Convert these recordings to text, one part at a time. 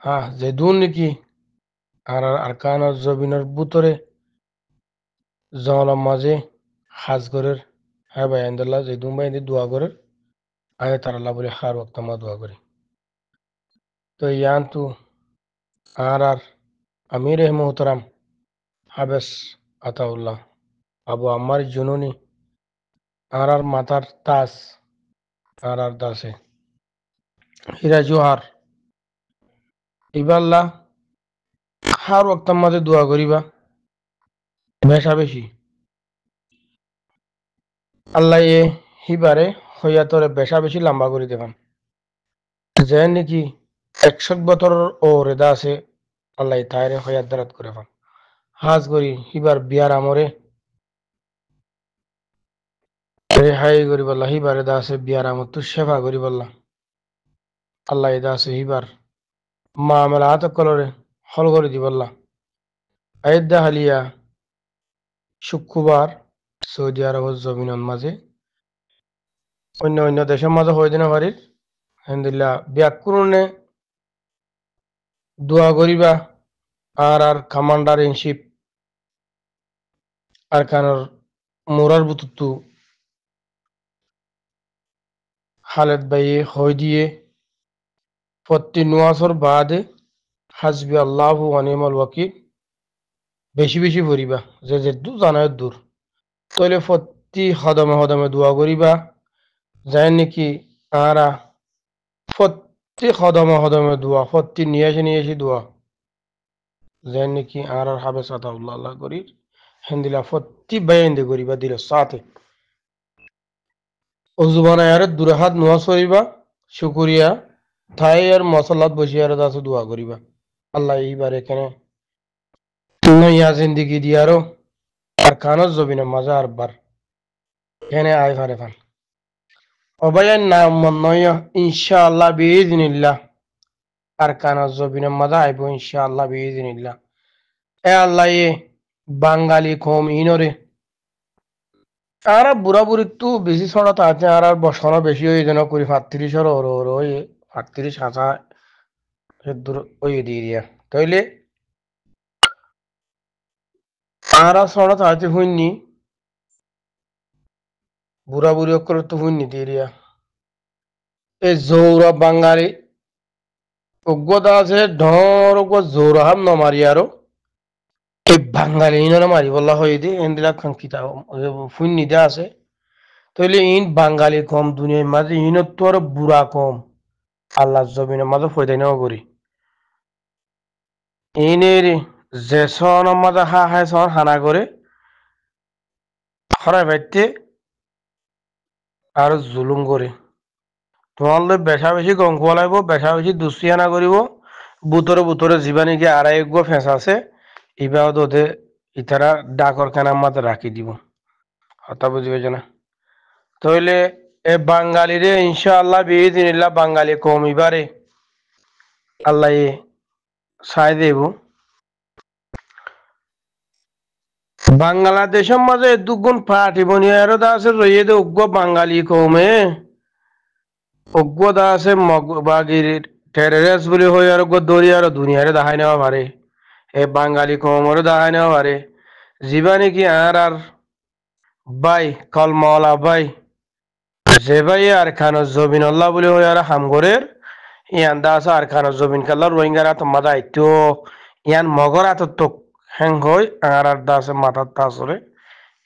হ্যাঁ যে দুন নাকি আর আরকানের জবিনের ভিতরে জঙ্গলের মাঝে হাজ করের হ্যাঁ ভাই আন্দোল্লাহ যে দুন ভাই দোয়া করের আয় তার আল্লাহ বলে হার ওয়াক্ত মা দোয়া করি তো ইয়ান তু আর আমির মোহতারাম হাবেস আতাউল্লাহ আবু আম্মার জুনুনি আর মাতার তাস আর দাসে হীরা জোহার ইবাল্লাহ হার ওয়াক্ত মাঝে দোয়া করিবা বেশা বেশি আল্লাহ এ হিবারে হইয়া তোরে বেশা বেশি লম্বা করে দেবেন যে নাকি 100 বছর ও রেদা আছে আল্লাহ তাইরে হইয়া দারাত করে পান হাজ করি হিবার বিয়ার আমরে রেহাই করি বললা হিবার রেদা আছে বিয়ার আমর তো সেবা করি বললা আল্লাহ এদা আছে হিবার মা মেলা হাত কলরে হল করে দি বললা আয়োধ্যা হালিয়া শুক্রবার সৌদি আরবের জমিনের মাঝে অন্য অন্য দেশের মাঝে হয়ে দিন পারির আলহামদুলিল্লাহ ব্যাকুরণে দোয়া করিবা আর কমান্ডার ইন শিপ আর কানোর মোরার বুতুতু খালেদ ভাইয়ে হয়ে দিয়ে প্রতি নুয়াসর বাদে হাসবি আল্লাহু ওয়া নি'মাল ওয়াকিল বেশি বেশি পড়িবা যে যে দূর জানায় দূর তইলে প্রতি হদমে হদমে দোয়া করিবা যায় নাকি আরা প্রতি হদমে হদমে দোয়া প্রতি নিয়ে আসি দোয়া যায় নাকি আর হাবে সাতাউল্লাহ আল্লাহ করি হেন্দিলা প্রতি বাইন্দে করিবা দিলে সাথে ওজুবানা আর দূরে হাত নোয়া সরিবা শুকুরিয়া থাই আর মশলাত বসিয়ে আর দাসে দোয়া করিবা আল্লাহ এইবার এখানে নইয়া জিন্দিগি দিয়ারো আর কানজ জবিনে মজা আর বার এখানে আয় ফারে ফান অবায়ান নাম নয় ইনশাআল্লাহ বিইজনিল্লাহ আর কানজ জবিনে মজা আইব ইনশাআল্লাহ বিইজনিল্লাহ এ আল্লাহ এ বাঙালি কম ইনরে আর বুড়া বুড়ি তো বেশি ছড়া তাতে আর বসানো বেশি হয়ে যেন করি 35 ওর ওর ওই 35 হাসা দূর ওই দিয়ে তাইলে আর ছড়া তাতে হইনি বুড়া বুড়ি অক্ষর তো হইনি দিয়ে এই জৌরা বাঙালি অজ্ঞতা আছে ঢর জোরাহাম নমারি আরো এই বাঙালি ইনরে মারি বলা হয়ে দি এন্দিলা খাঙ্কিতা ফুন্নি দে আছে তাইলে ইন বাঙালি কম দুনিয়ার মাঝে ইনত তো আর বুড়া কম আল্লাহ জমিনের মাঝে ফয়দাই নেওয়া করি ইনের যে সন মাঝে হা হায় সন হানা করে হরাই বাইতে আর জুলুম করে তোমাদের বেশা বেশি গঙ্ক লাগব বেশা বেশি দুষ্টিয়ানা করিব বুতরে বুতরে জীবানীকে আড়াই গো ফেঁস আছে ইবাদ ওদের ইতারা ডাকর কেনার মাঝে রাখি দিব হতা বুঝবে না তাইলে এ বাঙালিরে ইনশাআল্লাহ বিইদিনিল্লাহ বাঙালি কম এবারে আল্লাহ সাই দেব বাংলাদেশের মাঝে দুগুণ পার্টি বনিয়ার আছে রইয়ে দে উগ্র বাঙালি কমে উগ্র দা আছে মগবাগির টেররিস্ট বলে হই আর উগ্র দরি আর দুনিয়ারে দেখাই নেওয়া পারে এ বাঙালি কমরে দেখাই নেওয়া পারে জীবানি কি আর ভাই কলমলা ভাই যে ভাই আর খানো জবিন আল্লাহ বলে হই আর হামগরের ইয়ান দা আছে আর খানো জবিন কাল্লা রোহিঙ্গারা তো মাদা আইতো ইয়ান মগর আতর তো হ্যাং হই আর দা আছে মাথার তাসরে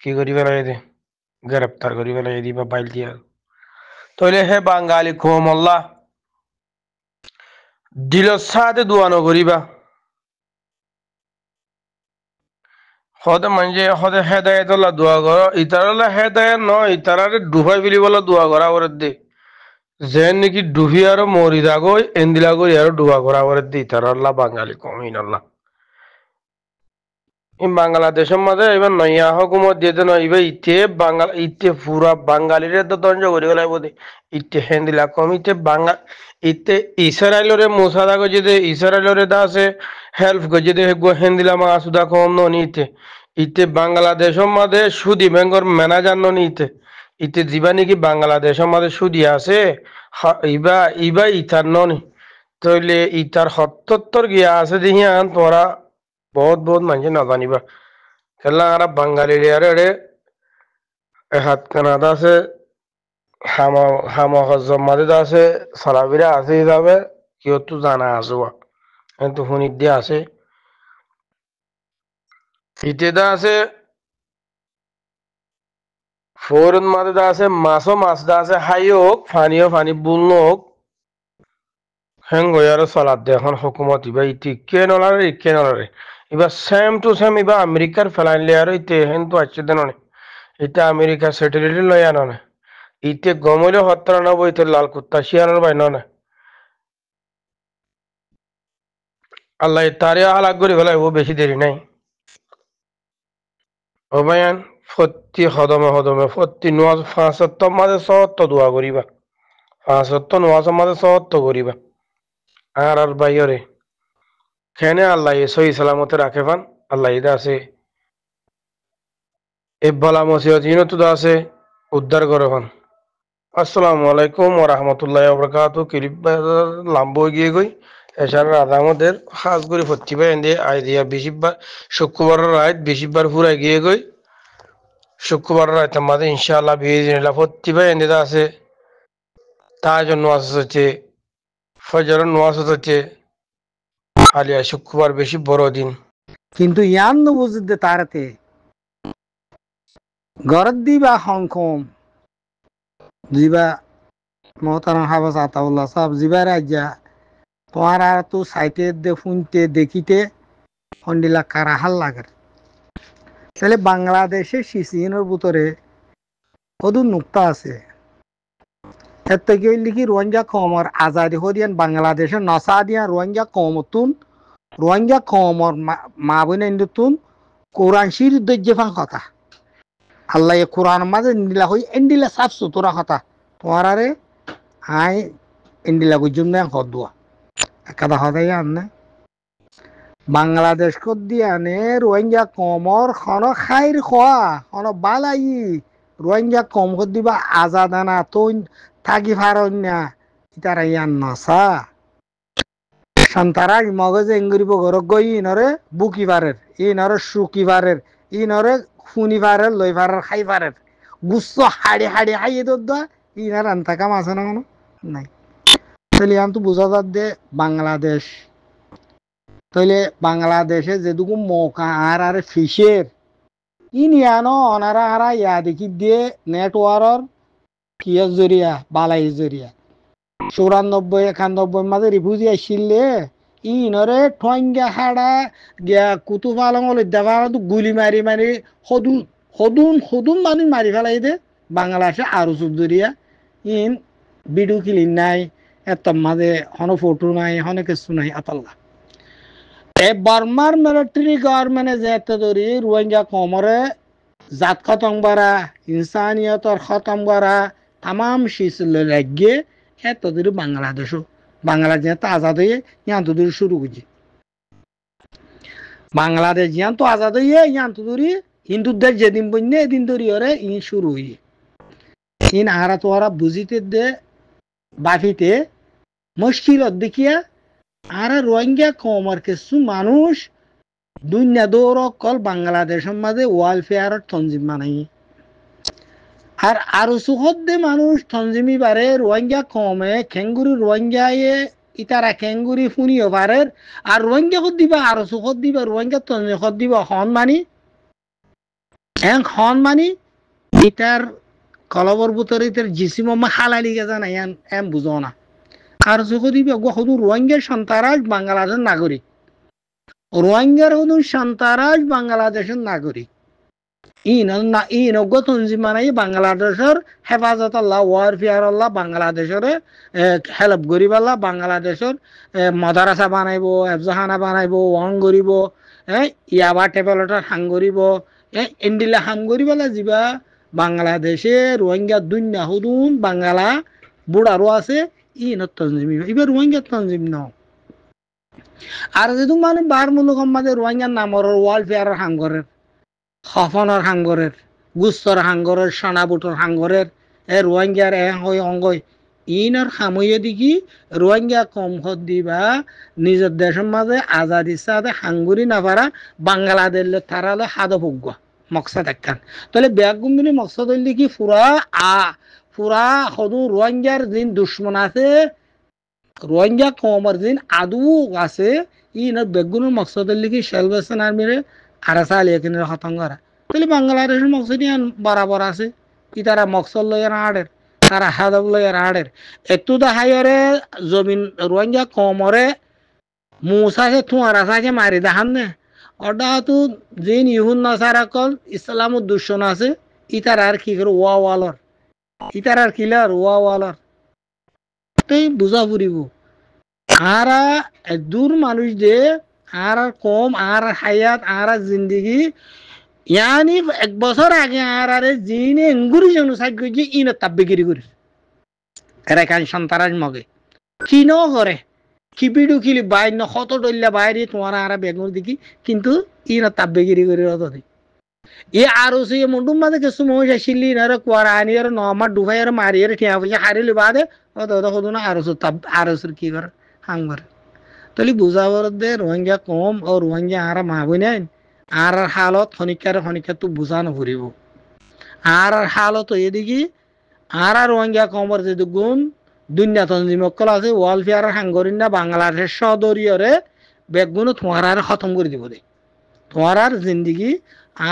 কি করি বেলাই দে গ্রেপ্তার করি বেলাই দিবা বাইল দিয়া তইলে হে বাঙালি কম আল্লাহ দিল সাথে দোয়ানো করিবা হদে মানে হদে হেদায়ত আল্লাহ দোয়া করো ইতারালা হেদায়ত ন ইতারারে ডুবাই ফেলি বলা দোয়া করা করে দে যেন নাকি ডুবি আরো মরি দাগো এন্দিলা করি আরো ডুবা করা করে দে ইতারাল্লাহ বাঙালি কমিন আল্লাহ এই বাংলাদেশের মাঝে এবার নয়া হুকুমত দিতে নয় এবার ইতে বাঙাল ইতে পুরা বাঙালিরে তো দঞ্জ করি গেলাই বোধে ইতে হেন্দিলা কম ইতে বাঙাল ইতে ইসরায়েলরে মোসাদা গজি দে ইসরায়েলরে দা আছে হেল্প গজি দে গো হেন্দিলা মা সুদা কম নি ইতে ইতে বাংলাদেশের মাঝে সুদি ব্যাংকর ম্যানেজার নি ইতে ইতে জীবানি কি বাংলাদেশের মাঝে সুদি আছে ইবা ইবা ইতার ননি তাহলে ইটার সত্যত্তর গিয়া আছে দিহিয়ান তোরা বহুত বহুত মানুষ নাজানিবা কেলা আর বাঙালি রে হাত কানাদা আছে হামা হামা মাঝে আছে সালাবিরা আছে হিসাবে কেউ তো জানা আছে কিন্তু শুনিত দিয়া আছে ইতেদা আছে ফোরন মাঝে দা আছে মাছও মাছ দা আছে হাই হোক ফানিও ফানি বুলনো হোক হেঙ্গয়ারও চলাত দে এখন হুকুমত ইবা ইতি কে নলারে কে নলারে এবার সেম টু সেম এবার আমেরিকার ফেলাইলে আর ইতে হেন তো আসছে দেন এটা আমেরিকা স্যাটেলাইট লই আনে ইতে গমলে হত্যার নব ইতে লাল কুত্তা শিয়ানোর বাই ননে আল্লাহ তারে হালাক করে ফেলাই ও বেশি দেরি নাই অবায়ান ফত্তি হদমে ফত্তি নোয়াজ ফাঁসত্ব মাঝে সত্য দোয়া করিবা ফাঁসত্ব নোয়াজ মাঝে সত্য করিবা আর বাইরে খেনে আল্লাহ সহি সালামতে রাখে ফান আল্লাহ ইদা আছে ইব্বালা মসিহত ইনতো আছে উদ্ধার করে ফান আসসালামু আলাইকুম ওয়া রাহমাতুল্লাহি ওয়া বারাকাতুহু কিরিবা লাম্বো গিয়ে গই এছাড়া রাধামদের খাস করে ফত্তিবা এনে আই দিয়া বেশিবার শুক্রবারের রাত বেশিবার ফুরাই গিয়ে গই শুক্রবারের রাত আমাদের ইনশাআল্লাহ বিইজনিল্লাহ ফত্তিবা এনে আছে তার জন্য হচ্ছে ফজর নোয়াজ হচ্ছে আলিয়া শুক্রবার বেশি বড় দিন কিন্তু ইয়ান বুঝতে তারতে গরদ দিবা হংকং জিবা মহতারাম হাফেজ আতাউল্লাহ সাহেব জিবা রাজ্যা তোমার আর তো সাইটে দে শুনতে দেখিতে হন্ডিলা কারা হাল লাগে তাহলে বাংলাদেশে সিসিনের ভিতরে কদু নুক্তা আছে এর থেকে লিখি রোহিঙ্গা কমর আজাদি হদিয়ান বাংলাদেশে নসা দিয়া রোহিঙ্গা কমতুন রোহিঙ্গা কমর মা বোন তুন কোরআন শির দজ্জেফা কথা আল্লাহ কোরআন মাঝে নিলা হই এন্ডিলা সাফ সুতরা কথা তোমার আরে আই এন্ডিলা গুজুম না হদুয়া একাদা হদাই আনে বাংলাদেশ কদ দিয়ানে রোহিঙ্গা কমর খন খাইর খোয়া খন বালাই রোহিঙ্গা কম কর দিবা আজাদানা তুন থাকি ফারন্যা ইতারা ইয়ান নসা সন্তারা মগজে এঙ্গুরিব ঘরক গই ইনরে বুকি পারের ইনরে সুকি পারের ইনরে খুনি পারের লই পারের খাই পারের গুচ্ছ হাড়ি হাড়ি হাইয়ে দোদ্দা ইনার আনতা কাম আছে না কোনো নাই তাহলে আম তো বোঝা যাক দে বাংলাদেশ তাহলে বাংলাদেশে যেটুকু মৌকা আর ফিশের ইনিয়ানো অনারা আরা ইয়া দেখি দিয়ে নেটওয়ার্কর কিয়র জরিয়া বালাই জরিয়া 94-91 মাঝে রিফিউজি আসছিলে ইনরে ঠঙ্গা হাড়া গিয়া কুতু পালং দেওয়া গুলি মারি মারি সদুন সদুন সদুন মানুষ মারি ফেলাই দে বাংলাদেশে আরো চুপজরিয়া ইন বিডু কিলিন নাই এত মাঝে হন ফটো নাই হনে কিছু নাই আতাল্লা বার্মার মিলিটারি গভর্নমেন্টে যেতে ধরি রোহিঙ্গা কমরে জাত খতম করা ইনসানিয়তর খতম করা তাম শিশল লাগিয়ে এত দূরে বাংলাদেশও বাংলাদেশ তো আজাদ হয়ে ইয়ান তো দূরে শুরু করছি বাংলাদেশ ইয়ান তো আজাদ হয়ে ইয়ান তো দূরে হিন্দুদের যেদিন বন্যে এদিন ধরি ওরে ইন শুরু হয়ে ইন আরা তো ওরা বুঝিতে দে বাফিতে মুশকিল দেখিয়া আর রোহিঙ্গা কমর কিছু মানুষ দুনিয়া দৌড় কল বাংলাদেশের মাঝে ওয়েলফেয়ার তঞ্জিম বানাই আর আরো সুখদ দে মানুষ তঞ্জিমি বারে রোহিঙ্গা কমে খেঙ্গুরি রোহিঙ্গায়ে ইতারা খেঙ্গুরি ফুনিও পারে আর রোহিঙ্গা কত দিবা আরো সুখদ দিবা রোহিঙ্গা তঞ্জিম কত দিবা হন মানি ইটার কলবর ভিতরে ইতার জিসিম হালালি গেছে না এম বুঝো না আর সুখদ দিবা শুধু রোহিঙ্গার সন্তারাজ বাংলাদেশের নাগরিক রোহিঙ্গার শুধু সন্তারাজ বাংলাদেশের নাগরিক ইনজ্ঞ তঞ্জিম মানে বাংলাদেশের হেফাজত আল্লাহ ওয়ারফেয়ার আল্লাহ বাংলাদেশের হেল্প করিব আল্লাহ বাংলাদেশের মাদ্রাসা বানাইব এফজাহানা বানাইব ওয়াং করিব ইয়াবা টেবলেটর হাং করিব এন্ডিলা হাম করিব যা বাংলাদেশে রোহিঙ্গা দুনিয়া হুদুন বাংলা বুড়ারও আছে ইনত তঞ্জিম এবার রোহিঙ্গা তঞ্জিম ন আর যেহেতু মানে বার মূলক মাঝে রোহিঙ্গার নামর ওয়ালফেয়ারের হাঙ্গরের খফনের হাঙ্গরের গুস্তর হাঙ্গরের সোনাবুটর হাঙ্গরের রোহিঙ্গার অঙ্গই ইনার খামইয়ে দিকি রোহিঙ্গা কম হদ দিবা নিজের দেশের মাঝে আজাদি সাথে হাঙ্গুরি না পারা বাংলাদেশ তারালে হাদ ভোগ্য মকসাদ একখান তাহলে বেগুমিনী মকসাদ হইলে কি পুরা সদু রোহিঙ্গার দিন দুশ্মন আছে রোহিঙ্গা কমর দিন আদু আছে ইনার বেগুনের মকসাদ হইলে কি সেলভেশন আর্মিরে আরাসালি এখানে খতম করা তাহলে বাংলাদেশের মকসদ বরাবর আছে কি তারা মকসদ লইয়ার আড়ের তারা হাদব লইয়ার আড়ের একটু দেখাইরে জমিন রোহিঙ্গা কমরে মুসাকে থুয়ার আসাকে মারি দেখান নে ওটা তো যিন ইহুন নাসারা কল ইসলামত দুশ্মন আছে ইতার আর কি করে ওয়ালর ইতার আর কিলার ওয়ালর তাই বুঝা ফুরিব আরা দূর মানুষ দে আর কম আর হায়াত আর জিন্দগি ইয়ানি এক বছর আগে আর জিনে এঙ্গুরি জন্য সাইড করছে ইন তাব্বেগিরি করে এরা কান সন্তারাজ মগে কিনো করে খিপিডু খিলি বাইর ন কত ডল্লা বাইরে তোমার আর বেগুন দেখি কিন্তু ইন তাব্বেগিরি করে অত এ আরো সে মন্ডুম মাঝে কিছু মহিলা শিল্লি আর কুয়ারা আনি আর নমার ডুবাই আর মারি আর ঠিয়া পয়সা হারিলি বাদে অত হতো না আরো কি করে হাং করে তাহলে বুঝাবার দে রোহিঙ্গা কম ও রোহিঙ্গা আর মাহবুই নাই আর হালত খনিকার তো বুঝানো ফুরিব আর হালত এদিকে আর রোহিঙ্গা কমর যে গুণ দুনিয়া তঞ্জিমকল আছে ওয়ালফেয়ার হাঙ্গরিন না বাংলাদেশ সদরীয়রে বেগুন তোমার আর খতম করে দিব দে তোমার আর জিন্দগি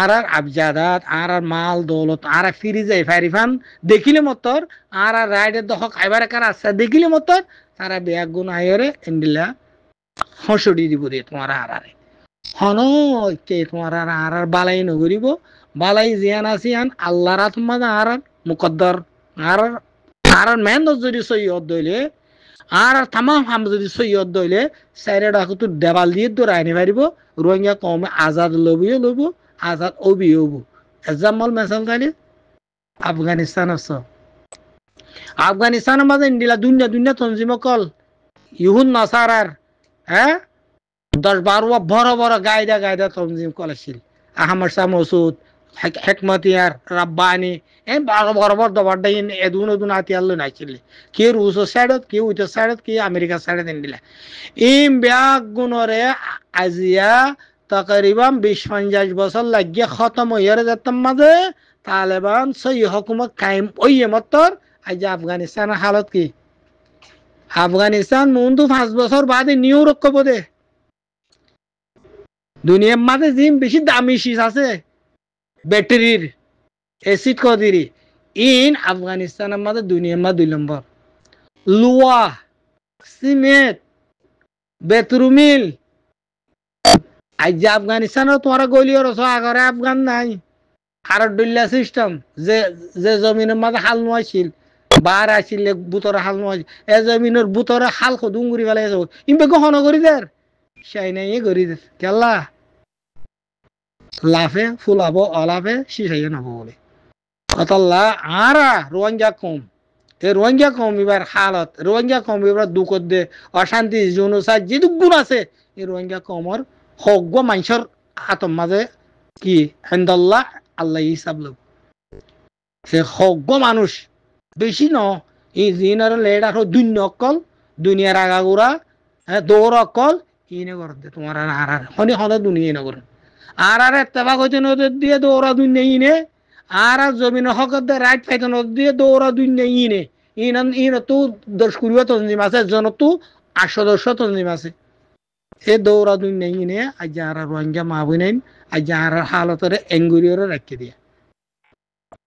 আর আবজাদাত আর মাল দৌলত আর ফিরি যায় ফারিফান দেখিলে মতর আর রাইডের দহক আইবার কার আচ্ছা দেখিলে মতর তারা বেগুন আয়রে এন্ডিলা হসড়ি দিব দে তোমার আরে হন তোমার আর বালাই নগরিব বালাই জিয়ান আসিয়ান আল্লাহর আত্মা আর মুকদ্দর আর মেন যদি সৈয়দ দইলে আর তামাম হাম যদি সৈয়দ দইলে সাইরে ডাকু তো দেবাল দিয়ে তো রাইনি পারিব রোহিঙ্গা কমে আজাদ লবিও লব আজাদ অবি হব এক্সাম্পল মেসাল তাইলে আফগানিস্তান আছে আফগানিস্তানের মাঝে ইন্ডিলা দুনিয়া তঞ্জিম কল ইহুন নাসারার হ্যাঁ 10-12 বড় বড় গায়দা তঞ্জিম করেছিল আহমদ শাহ মসুদ হেকমতিয়ার রাব্বানি এই বড় দবার ডাইন এদুন আতিয়াল নাইছিল কে রুশ সাইডত কে উইথ সাইডত কে আমেরিকা সাইডত দিলা ইম ব্যাগ গুণরে আজিয়া তকরিবান 20-50 বছর লাগিয়ে খতম হইয়ারে যেতাম মাঝে তালেবান সই হুকুমত কায়েম ওইয়ে মতর আজ আফগানিস্তানের হালত কি আফগানিস্তান মুন্দু 5 বছর বাদে নিউ রক্ষব দে দুনিয়ার মাঝে জিম বেশি দামি শীষ আছে ব্যাটারির এসিড কদিরি ইন আফগানিস্তানের মাঝে দুনিয়ার মাঝে 2 নম্বর লুয়া সিমেন্ট বেতরুমিল আজ আফগানিস্তানের তোমার গলিও রস আগরে আফগান নাই আর ডুল্লা সিস্টেম যে জমিনের মাঝে হাল নোয়াইছিল বার আসিলে বুতরে হাল নোয়াই এ জমিনের বুতরে হাল খুদুঙ্গুরি ফেলে ইমবে গহন করি দেয় সেই নাই করি দে কেলা লাফে ফুলাবো অলাফে শিখাইয়ে নেবো বলে অতল্লা আরা রোহিঙ্গা কম এই রোহিঙ্গা কম এবার হালত রোহিঙ্গা কম এবার দুঃখ দে অশান্তি জনসার যে গুণ আছে এই রোহিঙ্গা কমর হগ্য মানুষের হাতর মাঝে কি হেন্দাল্লাহ আল্লাহ হিসাব লোক সে হগ্য মানুষ বেশি ন এই জিনার লেট আর অকল দুনিয়ার আগাগোড়া হ্যাঁ দৌড় অকল ইনে করতে তোমার আর হনে হনে দুনিয়া ইনে করে আর এত্তেবা কইতে নদীর দিয়ে দৌড়া দুনিয়া ইনে আর জমিন হকত দিয়ে রাইট পাইতে নদী দিয়ে দৌড়া দুনিয়া ইনে ইন তো 10 কুড়ি তঞ্জিম আছে জন তো 800 তঞ্জিম আছে এ দৌড়া দুনিয়া ইনে আজ আর রোহিঙ্গা মাহবুব নাই আজ আর হালতরে এঙ্গুরিয়রে রাখি দিয়া